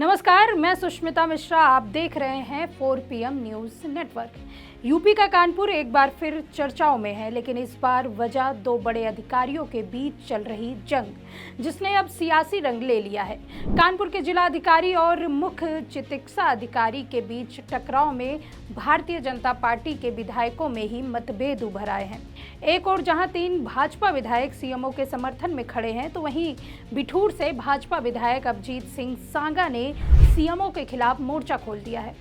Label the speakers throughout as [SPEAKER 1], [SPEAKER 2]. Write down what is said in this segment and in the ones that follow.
[SPEAKER 1] नमस्कार, मैं सुष्मिता मिश्रा। आप देख रहे हैं 4 PM न्यूज़ नेटवर्क। यूपी का कानपुर एक बार फिर चर्चाओं में है, लेकिन इस बार वजह दो बड़े अधिकारियों के बीच चल रही जंग, जिसने अब सियासी रंग ले लिया है। कानपुर के जिला अधिकारी और मुख्य चिकित्सा अधिकारी के बीच टकराव में भारतीय जनता पार्टी के विधायकों में ही मतभेद उभर आए हैं। एक और जहां 3 भाजपा विधायक सीएमओ के समर्थन में खड़े हैं, तो वहीं बिठूर से भाजपा विधायक अभिजीत सिंह सांगा ने सीएमओ के खिलाफ मोर्चा खोल दिया है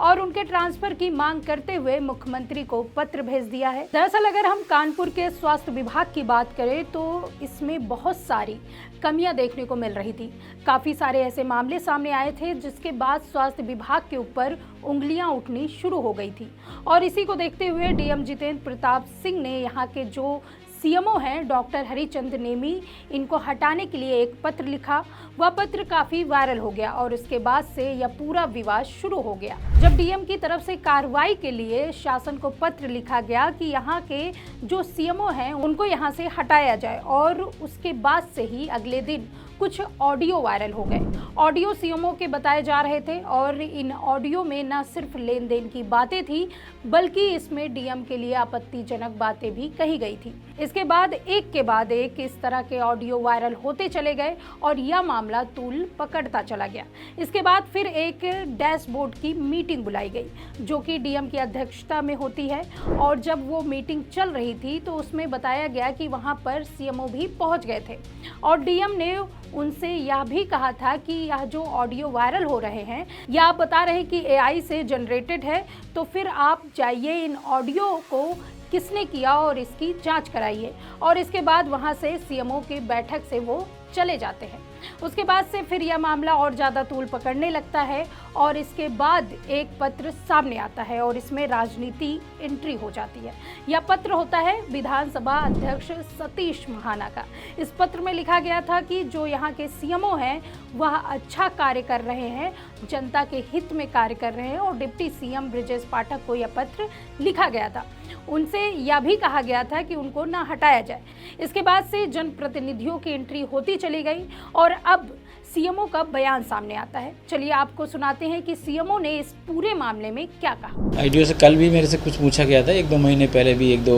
[SPEAKER 1] और उनके ट्रांसफर की मांग करते हुए मुख्यमंत्री को पत्र भेज दिया है। दरअसल अगर हम कानपुर के स्वास्थ्य विभाग की बात करें तो इसमें बहुत सारी कमियां देखने को मिल रही थी। काफी सारे ऐसे मामले सामने आए थे जिसके बाद स्वास्थ्य विभाग के ऊपर उंगलियां उठनी शुरू हो गई थी और इसी को देखते हुए डीएम जितेंद्र प्रताप सिंह ने यहाँ के जो सीएमओ हैं डॉक्टर हरिचंद नेमी, इनको हटाने के लिए एक पत्र लिखा। वह पत्र काफ़ी वायरल हो गया और उसके बाद से यह पूरा विवाद शुरू हो गया जब डीएम की तरफ से कार्रवाई के लिए शासन को पत्र लिखा गया कि यहाँ के जो सीएमओ हैं उनको यहाँ से हटाया जाए और उसके बाद से ही अगले दिन कुछ ऑडियो वायरल हो गए। ऑडियो सीएमओ के बताए जा रहे थे और इन ऑडियो में न सिर्फ लेन देन की बातें थी बल्कि इसमें डीएम के लिए आपत्तिजनक बातें भी कही गई थी। इसके बाद एक के बाद एक इस तरह के ऑडियो वायरल होते चले गए और यह मामला तूल पकड़ता चला गया। इसके बाद फिर एक डैशबोर्ड की मीटिंग बुलाई गई जो कि डीएम की अध्यक्षता में होती है और जब वो मीटिंग चल रही थी तो उसमें बताया गया कि वहां पर सीएमओ भी पहुंच गए थे और डीएम ने उनसे यह भी कहा था कि यह जो ऑडियो वायरल हो रहे हैं या आप बता रहे हैं कि एआई से जनरेटेड है, तो फिर आप जाइए इन ऑडियो को किसने किया और इसकी जांच कराइए। और इसके बाद वहां से सीएमओ की बैठक से वो चले जाते हैं। उसके बाद से फिर यह मामला और ज़्यादा तूल पकड़ने लगता है और इसके बाद एक पत्र सामने आता है और इसमें राजनीति एंट्री हो जाती है। यह पत्र होता है विधानसभा अध्यक्ष सतीश महाना का। इस पत्र में लिखा गया था कि जो यहाँ के सीएमओ हैं वह अच्छा कार्य कर रहे हैं, जनता के हित में कार्य कर रहे हैं और डिप्टी सीएम ब्रजेश पाठक को यह पत्र लिखा गया था। उनसे यह भी कहा गया था कि उनको ना हटाया जाए। इसके बाद से जनप्रतिनिधियों की एंट्री होती चली गई और अब सीएमओ का बयान सामने आता है। चलिए आपको सुनाते हैं कि सीएमओ ने इस पूरे मामले में क्या कहा।
[SPEAKER 2] आईडीओ से कल भी मेरे से कुछ पूछा गया था, 1-2 महीने पहले भी 1-2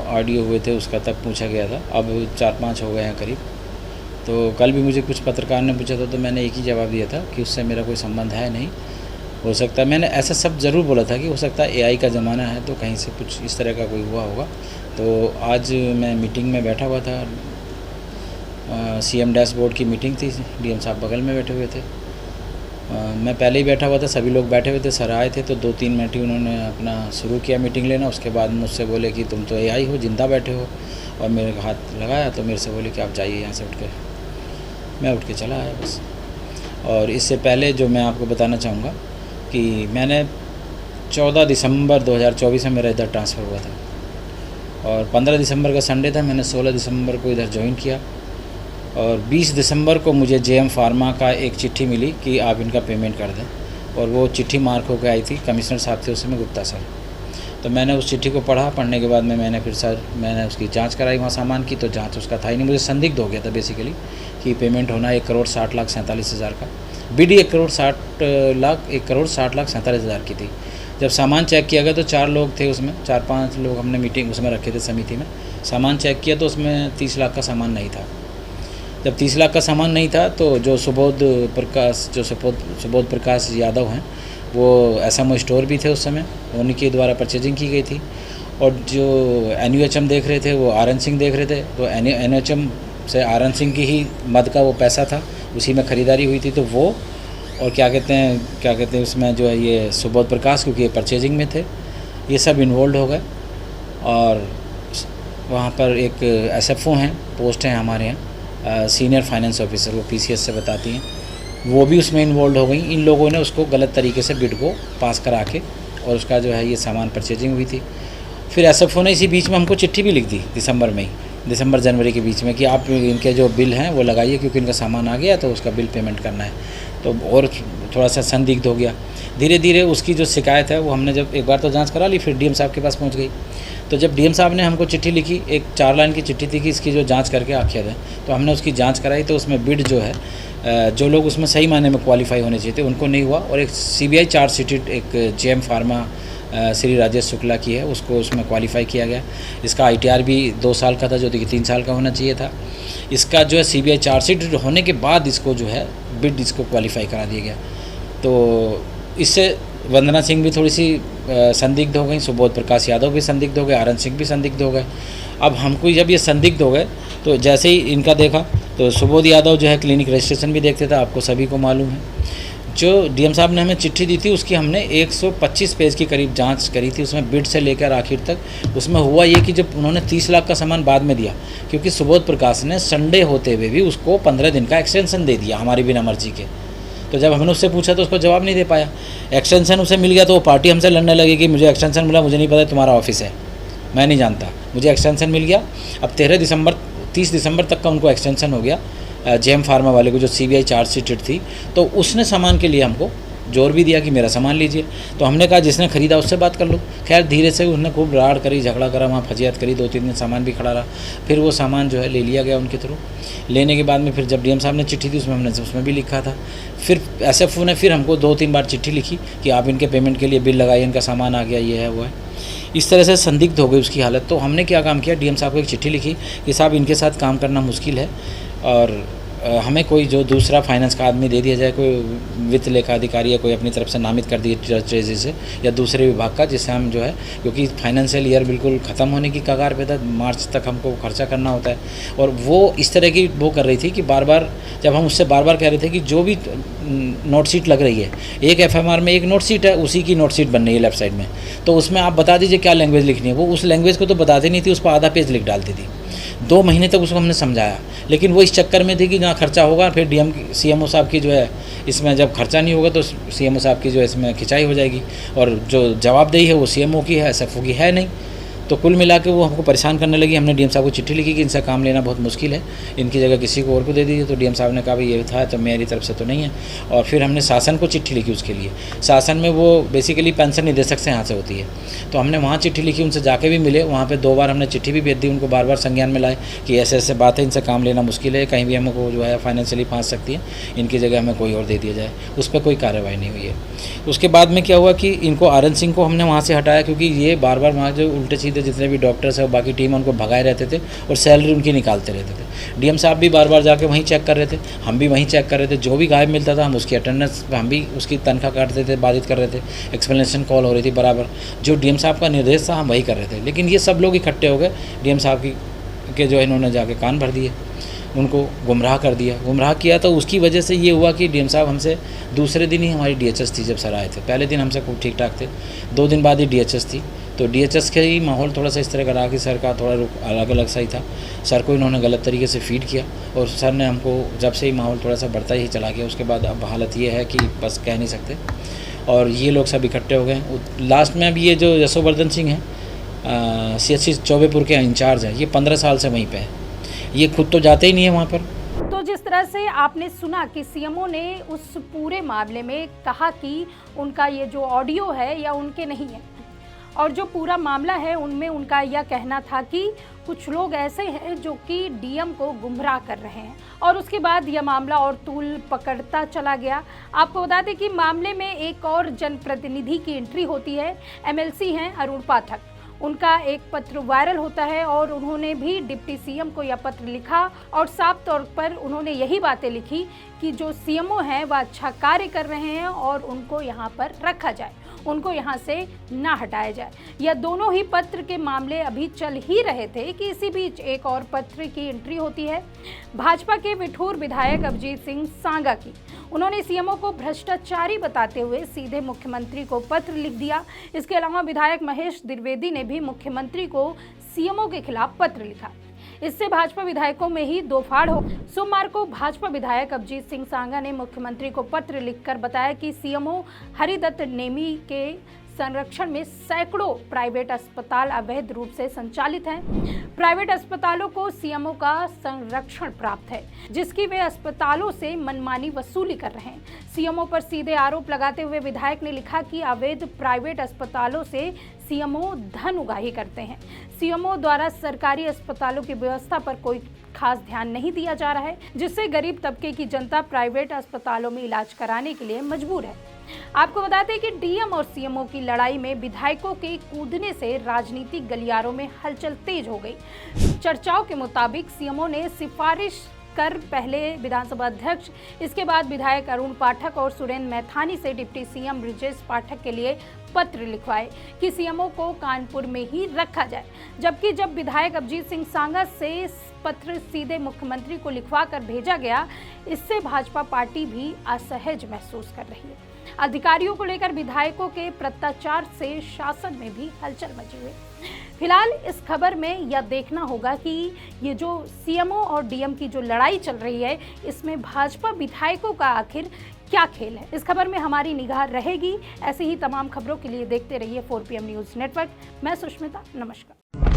[SPEAKER 2] ऑडियो हुए थे, उसका तब पूछा गया था। अब 4-5 हो गए हैं करीब। तो कल भी मुझे कुछ पत्रकार ने पूछा था तो मैंने एक ही जवाब दिया था कि उससे मेरा कोई संबंध है नहीं। हो सकता है, मैंने ऐसा सब ज़रूर बोला था कि हो सकता है एआई का ज़माना है तो कहीं से कुछ इस तरह का कोई हुआ होगा। तो आज मैं मीटिंग में बैठा हुआ था, सीएम डैशबोर्ड की मीटिंग थी, डीएम साहब बगल में बैठे हुए थे। मैं पहले ही बैठा हुआ था, सभी लोग बैठे हुए थे, सर आए थे तो 2-3 मिनट ही उन्होंने अपना शुरू किया मीटिंग लेना। उसके बाद मुझसे बोले कि तुम तो एआई हो, जिंदा बैठे हो, और मेरे हाथ लगाया तो मेरे से बोले कि आप जाइए यहाँ से उठ के। मैं उठ के चला आया बस। और इससे पहले जो मैं आपको बताना चाहूँगा कि मैंने 14 दिसंबर 2024 में मेरा इधर ट्रांसफ़र हुआ था और 15 दिसंबर का संडे था। मैंने 16 दिसंबर को इधर ज्वाइन किया और 20 दिसंबर को मुझे जेएम फार्मा का एक चिट्ठी मिली कि आप इनका पेमेंट कर दें और वो चिट्ठी मार्क होकर आई थी। कमिश्नर साहब थे उस समय, गुप्ता सर। तो मैंने उस चिट्ठी को पढ़ा। पढ़ने के बाद में मैंने उसकी जांच कराई वहाँ सामान की, तो जांच उसका था ही नहीं। मुझे संदिग्ध हो गया था बेसिकली कि पेमेंट होना 1,60,47,000 का। बिड 1,60,47,000 की थी। जब सामान चेक किया गया तो 4 लोग थे उसमें, 4-5 लोग हमने मीटिंग उसमें रखे थे समिति में। सामान चेक किया तो उसमें 30 लाख का सामान नहीं था। जब 30 लाख का सामान नहीं था तो जो सुबोध प्रकाश यादव हैं, वो एसएमओ स्टोर भी थे उस समय, उनके द्वारा परचेजिंग की गई थी। और जो एनयूएचएम देख रहे थे वो आरएन सिंह देख रहे थे। तो एनयूएचएम से आरएन सिंह की ही मद का वो पैसा था, उसी में ख़रीदारी हुई थी। तो वो और क्या कहते हैं उसमें जो है ये सुबोध प्रकाश, क्योंकि ये परचेजिंग में थे, ये सब इन्वॉल्व हो गए। और वहाँ पर एक एसएफओ हैं, पोस्ट हैं हमारे यहाँ, सीनियर फाइनेंस ऑफिसर, वो पीसीएस से बताती हैं, वो भी उसमें इन्वॉल्व हो गई। इन लोगों ने उसको गलत तरीके से बिड को पास करा के और उसका जो है ये सामान परचेजिंग हुई थी। फिर एसएफओ ने इसी बीच में हमको चिट्ठी भी लिख दी दिसंबर जनवरी के बीच में कि आप इनके जो बिल हैं वो लगाइए क्योंकि इनका सामान आ गया तो उसका बिल पेमेंट करना है। तो और थोड़ा सा संदिग्ध हो गया। धीरे धीरे उसकी जो शिकायत है वो हमने जब एक बार तो जांच करा ली, फिर डीएम साहब के पास पहुंच गई। तो जब डीएम साहब ने हमको चिट्ठी लिखी, एक 4 लाइन की चिट्ठी थी कि इसकी जो जांच करके आखिर है, तो हमने उसकी जांच कराई। तो उसमें बिड जो है, जो लोग उसमें सही मायने में क्वालिफाई होने चाहिए थे उनको नहीं हुआ, और एक सीबीआई चार्जशीटेड एक जेएम फार्मा श्री राजेश शुक्ला की है, उसको उसमें क्वालिफाई किया गया। इसका आईटीआर भी 2 साल का था, जो कि 3 साल का होना चाहिए था। इसका जो है सीबीआई चार्जशीट होने के बाद इसको जो है बिड इसको क्वालिफाई करा दिया गया। तो इससे वंदना सिंह भी थोड़ी सी संदिग्ध हो गई, सुबोध प्रकाश यादव भी संदिग्ध हो गए, आनंद सिंह भी संदिग्ध हो गए। अब हमको जब ये संदिग्ध हो गए तो जैसे ही इनका देखा तो सुबोध यादव जो है क्लिनिक रजिस्ट्रेशन भी देखते थे, आपको सभी को मालूम है। जो डीएम साहब ने हमें चिट्ठी दी थी उसकी हमने 125 पेज की करीब जांच करी थी, उसमें बिड से लेकर आखिर तक। उसमें हुआ ये कि जब उन्होंने 30 लाख का सामान बाद में दिया, क्योंकि सुबोध प्रकाश ने संडे होते हुए भी उसको 15 दिन का एक्सटेंशन दे दिया हमारी बिना मर्जी के। तो जब हमने उससे पूछा तो उसको जवाब नहीं दे पाया। एक्सटेंशन उसे मिल गया तो वो पार्टी हमसे लड़ने लगी कि मुझे एक्सटेंशन मिला, मुझे नहीं पता तुम्हारा ऑफिस है, मैं नहीं जानता, मुझे एक्सटेंशन मिल गया। अब 30 दिसंबर तक का उनको एक्सटेंशन हो गया जेएम फार्मा वाले को, जो सीबीआई चार्जशीटेड थी। तो उसने सामान के लिए हमको जोर भी दिया कि मेरा सामान लीजिए। तो हमने कहा जिसने ख़रीदा उससे बात कर लो। खैर धीरे से उसने खूब राड़ करी, झगड़ा करा, वहाँ फजियत करी, 2-3 दिन सामान भी खड़ा रहा। फिर वो सामान जो है ले लिया गया उनके थ्रू। लेने के बाद में फिर जब डीएम साहब ने चिट्ठी दी उसमें भी लिखा था। फिर एसएफओ ने फिर हमको 2-3 बार चिट्ठी लिखी कि आप इनके पेमेंट के लिए बिल लगाइए, इनका सामान आ गया, ये है वो है। इस तरह से संदिग्ध हो गई उसकी हालत। तो हमने क्या काम किया, डीएम साहब को एक चिट्ठी लिखी कि साहब इनके साथ काम करना मुश्किल है, और हमें कोई जो दूसरा फाइनेंस का आदमी दे दिया जाए, कोई वित्त लेखा अधिकारी या कोई अपनी तरफ से नामित कर दिए ट्रेजरी से या दूसरे विभाग का, जिससे हम जो है, क्योंकि फाइनेंशियल ईयर बिल्कुल ख़त्म होने की कगार पे था, मार्च तक हमको खर्चा करना होता है। और वो इस तरह की वो कर रही थी कि बार बार जब हम उससे बार बार कह रहे थे कि जो भी नोट शीट लग रही है, एक एफएमआर में एक नोट शीट है, उसी की नोट शीट बन रही है लेफ्ट साइड में, तो उसमें आप बता दीजिए क्या लैंग्वेज लिखनी है। वो उस लैंग्वेज को तो बताती नहीं थी, उस पर आधा पेज लिख डालती थी। 2 महीने तक उसको हमने समझाया, लेकिन वो इस चक्कर में थी कि जहाँ खर्चा होगा, फिर सीएमओ साहब की जो है इसमें जब खर्चा नहीं होगा तो सीएमओ साहब की जो है इसमें खिंचाई हो जाएगी, और जो जवाबदेही है वो सीएमओ की है, एसएफओ की है नहीं। तो कुल मिला के वो हमको परेशान करने लगी। हमने डीएम साहब को चिट्ठी लिखी कि इनसे काम लेना बहुत मुश्किल है, इनकी जगह किसी को और को दे दीजिए। तो डीएम साहब ने कहा भाई ये था तो मेरी तरफ से तो नहीं है। और फिर हमने शासन को चिट्ठी लिखी उसके लिए। शासन में वो बेसिकली पेंशन निदेशक से यहाँ से होती है, तो हमने वहाँ चिट्ठी लिखी, उनसे जाके भी मिले। वहाँ पर 2 बार हमने चिट्ठी भी भेज दी, उनको बार बार संज्ञान में लाए कि ऐसे ऐसे बात है, इनसे काम लेना मुश्किल है, कहीं भी हमको जो है फाइनेंशियली फंस सकती है, इनकी जगह हमें कोई और दे दिया जाए। उस पर कोई कार्रवाई नहीं हुई है। उसके बाद में क्या हुआ कि इनको आनंद सिंह को हमने वहाँ से हटाया, क्योंकि ये बार बार वहाँ जो उल्टे सीधे जितने भी डॉक्टर्स और बाकी टीम उनको भगाए रहते थे और सैलरी उनकी निकालते रहते थे। डीएम साहब भी बार बार जाके वहीं चेक कर रहे थे, हम भी वहीं चेक कर रहे थे। जो भी गायब मिलता था हम उसकी अटेंडेंस, हम भी उसकी तनख्वाह काटते थे, बाधित कर रहे थे। एक्सप्लेनेशन कॉल हो रही थी बराबर, जो डीएम साहब का निर्देश था हम वही कर रहे थे। लेकिन ये सब लोग इकट्ठे हो गए, डीएम साहब के जो इन्होंने जाके कान भर दिए, उनको गुमराह कर दिया। गुमराह किया तो उसकी वजह से ये हुआ कि डीएम साहब हमसे दूसरे दिन ही हमारी डीएचएस थी जब सर आए थे। पहले दिन हमसे खूब ठीक ठाक थे, 2 दिन बाद ही डीएचएस थी। तो डीएचएस के ही माहौल थोड़ा सा इस तरह का रहा कि सर का थोड़ा अलग अलग सा ही था। सर को इन्होंने गलत तरीके से फीड किया, और सर ने हमको जब से ही माहौल थोड़ा सा बढ़ता ही चला गया। उसके बाद अब हालत ये है कि बस कह नहीं सकते। और ये लोग सब इकट्ठे हो गए। लास्ट में अब ये जो यशोवर्धन सिंह हैं, सीएचसी चौबेपुर के इंचार्ज हैं, ये 15 साल से वहीं पे है। ये खुद तो जाते ही नहीं है वहाँ पर।
[SPEAKER 1] तो जिस तरह से आपने सुना कि सीएमओ ने उस पूरे मामले में कहा कि उनका ये जो ऑडियो है या उनके नहीं है, और जो पूरा मामला है उनमें उनका यह कहना था कि कुछ लोग ऐसे हैं जो कि डीएम को गुमराह कर रहे हैं। और उसके बाद यह मामला और तूल पकड़ता चला गया। आपको बता दें कि मामले में एक और जनप्रतिनिधि की एंट्री होती है। एमएलसी हैं अरुण पाठक, उनका एक पत्र वायरल होता है और उन्होंने भी डिप्टी सीएम को यह पत्र लिखा, और साफ तौर पर उन्होंने यही बातें लिखी कि जो सीएमओ हैं वह अच्छा कार्य कर रहे हैं और उनको यहाँ पर रखा जाए, उनको यहाँ से ना हटाया जाए। यह दोनों ही पत्र के मामले अभी चल ही रहे थे कि इसी बीच एक और पत्र की एंट्री होती है भाजपा के विठूर विधायक अभिजीत सिंह सांगा की। उन्होंने सीएमओ को भ्रष्टाचारी बताते हुए सीधे मुख्यमंत्री को पत्र लिख दिया। इसके अलावा विधायक महेश द्विवेदी ने भी मुख्यमंत्री को सीएमओ के खिलाफ पत्र लिखा। इससे भाजपा विधायकों में ही दो फाड़ हो। सोमवार को भाजपा विधायक अभिजीत सिंह सांगा ने मुख्यमंत्री को पत्र लिखकर बताया कि सीएमओ हरिदत्त नेमी के संरक्षण में सैकड़ों प्राइवेट अस्पताल अवैध रूप से संचालित हैं। प्राइवेट अस्पतालों को सीएमओ का संरक्षण प्राप्त है, जिसकी वे अस्पतालों से मनमानी वसूली कर रहे हैं। सीएमओ पर सीधे आरोप लगाते हुए विधायक ने लिखा कि अवैध प्राइवेट अस्पतालों से सीएमओ धन उगाही करते हैं। सीएमओ द्वारा सरकारी अस्पतालों की व्यवस्था पर कोई खास ध्यान नहीं दिया जा रहा है, जिससे गरीब तबके की जनता प्राइवेट अस्पतालों में इलाज कराने के लिए मजबूर है। आपको बता दें कि डीएम और सीएमओ की लड़ाई में विधायकों के कूदने से राजनीतिक गलियारों में हलचल तेज हो गई। चर्चाओं के मुताबिक सीएमओ ने सिफारिश कर पहले विधानसभा अध्यक्ष, इसके बाद विधायक अरुण पाठक और सुरेंद्र मैथानी से डिप्टी सीएम ब्रिजेश पाठक के लिए पत्र लिखवाए कि सीएमओ को कानपुर में ही रखा जाए, जबकि जब विधायक अभिजीत सिंह सांगा से पत्र सीधे मुख्यमंत्री को लिखवा कर भेजा गया, इससे भाजपा पार्टी भी असहज महसूस कर रही है। अधिकारियों को लेकर विधायकों के प्रत्याचार से शासन में भी हलचल मची हुई। फिलहाल इस खबर में यह देखना होगा कि ये जो सीएमओ और डीएम की जो लड़ाई चल रही है, इसमें भाजपा विधायकों का आखिर क्या खेल है। इस खबर में हमारी निगाह रहेगी। ऐसे ही तमाम खबरों के लिए देखते रहिए 4PM न्यूज़ नेटवर्क। मैं सुष्मिता, नमस्कार।